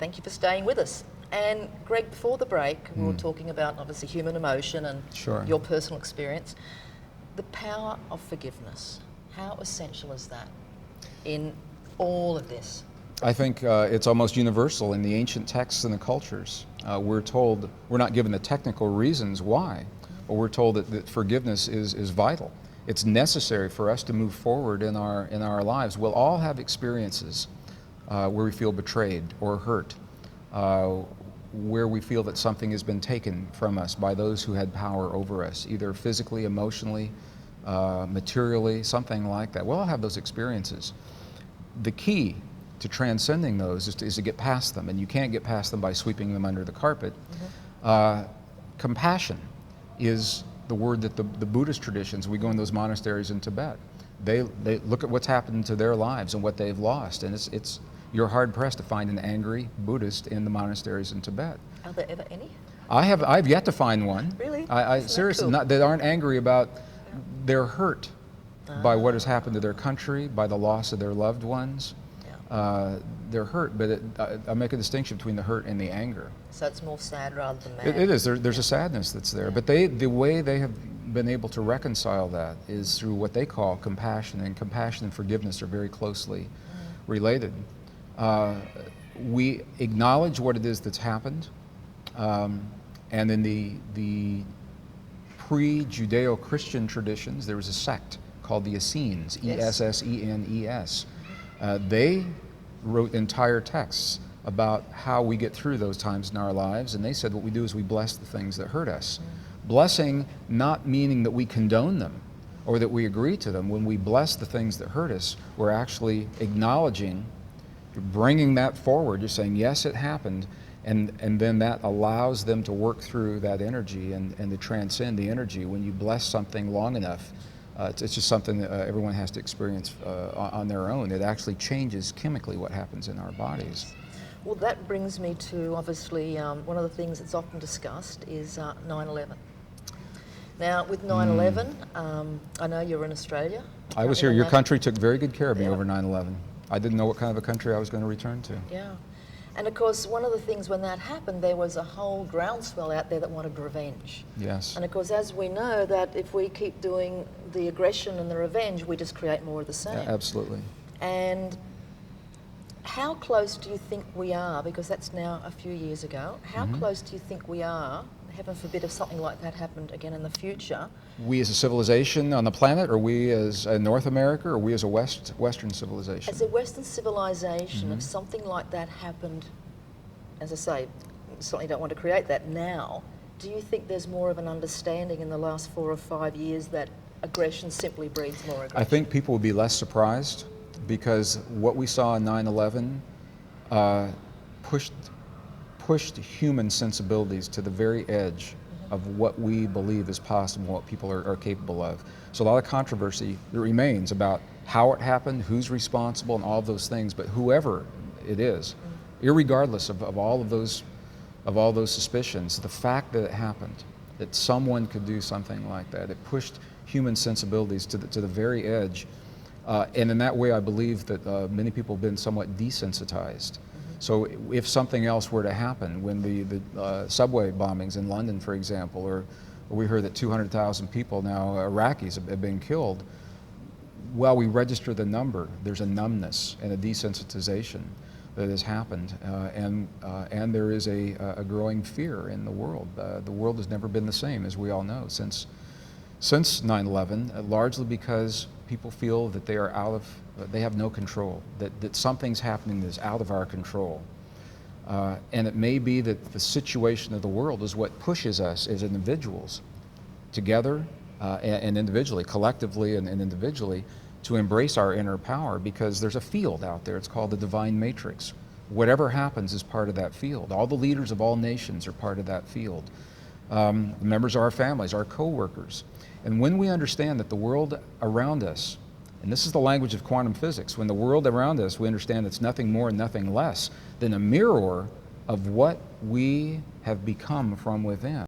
Thank you for staying with us. And Greg, before the break, we were talking about obviously human emotion and Sure. your personal experience. The power of forgiveness. How essential is that in all of this? I think it's almost universal in the ancient texts and the cultures. We're told, we're not given the technical reasons why, but we're told that forgiveness is vital. It's necessary for us to move forward in our lives. We'll all have experiences where we feel betrayed or hurt, where we feel that something has been taken from us by those who had power over us, either physically, emotionally, materially, something like that. We'll all have those experiences. The key to transcending those is to get past them, and you can't get past them by sweeping them under the carpet. Compassion is the word that the Buddhist traditions, we go in those monasteries in Tibet, they look at what's happened to their lives and what they've lost, and you're hard pressed to find an angry Buddhist in the monasteries in Tibet. Are there ever any? I've yet to find one. Really? Seriously, cool? They aren't angry about, they're hurt by what has happened to their country, by the loss of their loved ones. They're hurt, but I make a distinction between the hurt and the anger. So it's more sad rather than mad? It is. There's a sadness that's there. But the way they have been able to reconcile that is through what they call compassion, and compassion and forgiveness are very closely related. We acknowledge what it is that's happened, and in the pre-Judeo-Christian traditions, there was a sect called the Essenes, E-S-S-E-N-E-S. They wrote entire texts about how we get through those times in our lives, and they said what we do is we bless the things that hurt us. Blessing not meaning that we condone them or that we agree to them. When we bless the things that hurt us, we're actually acknowledging, bringing that forward. You're saying, yes, it happened, and then that allows them to work through that energy and to transcend the energy. When you bless something long enough, it's just something that everyone has to experience on their own. It actually changes chemically what happens in our bodies. Well, that brings me to, obviously, one of the things that's often discussed is 9/11. Now, with 9/11, I know you're in Australia. I was here. Your country took very good care of me over 9/11. I didn't know what kind of a country I was going to return to. Yeah. And of course, one of the things when that happened, there was a whole groundswell out there that wanted revenge. Yes. And of course, as we know, that if we keep doing the aggression and the revenge, we just create more of the same. Yeah, absolutely. And how close do you think we are, because that's now a few years ago, how close do you think we are, heaven forbid if something like that happened again in the future? We as a civilization on the planet, or we as North America, or we as a Western civilization? As a Western civilization, if something like that happened, as I say, certainly don't want to create that now, do you think there's more of an understanding in the last 4 or 5 years that aggression simply breeds more aggression? I think people would be less surprised, because what we saw in 9/11 pushed human sensibilities to the very edge of what we believe is possible, what people are capable of. So a lot of controversy remains about how it happened, who's responsible, and all of those things. But whoever it is, irregardless of all of those suspicions, the fact that it happened, that someone could do something like that, it pushed human sensibilities to the very edge. And in that way, I believe that many people have been somewhat desensitized. So if something else were to happen, when the subway bombings in London, for example, or we heard that 200,000 people now, Iraqis, have been killed, while we register the number, there's a numbness and a desensitization that has happened, and there is a growing fear in the world. The world has never been the same, as we all know, since 9/11, largely because people feel that they have no control, that something's happening that's out of our control. And it may be that the situation of the world is what pushes us as individuals, together and individually, collectively and individually, to embrace our inner power, because there's a field out there. It's called the divine matrix. Whatever happens is part of that field. All the leaders of all nations are part of that field. The members of our families, our co-workers. And when we understand that the world around us, and this is the language of quantum physics, when the world around us, we understand it's nothing more and nothing less than a mirror of what we have become from within.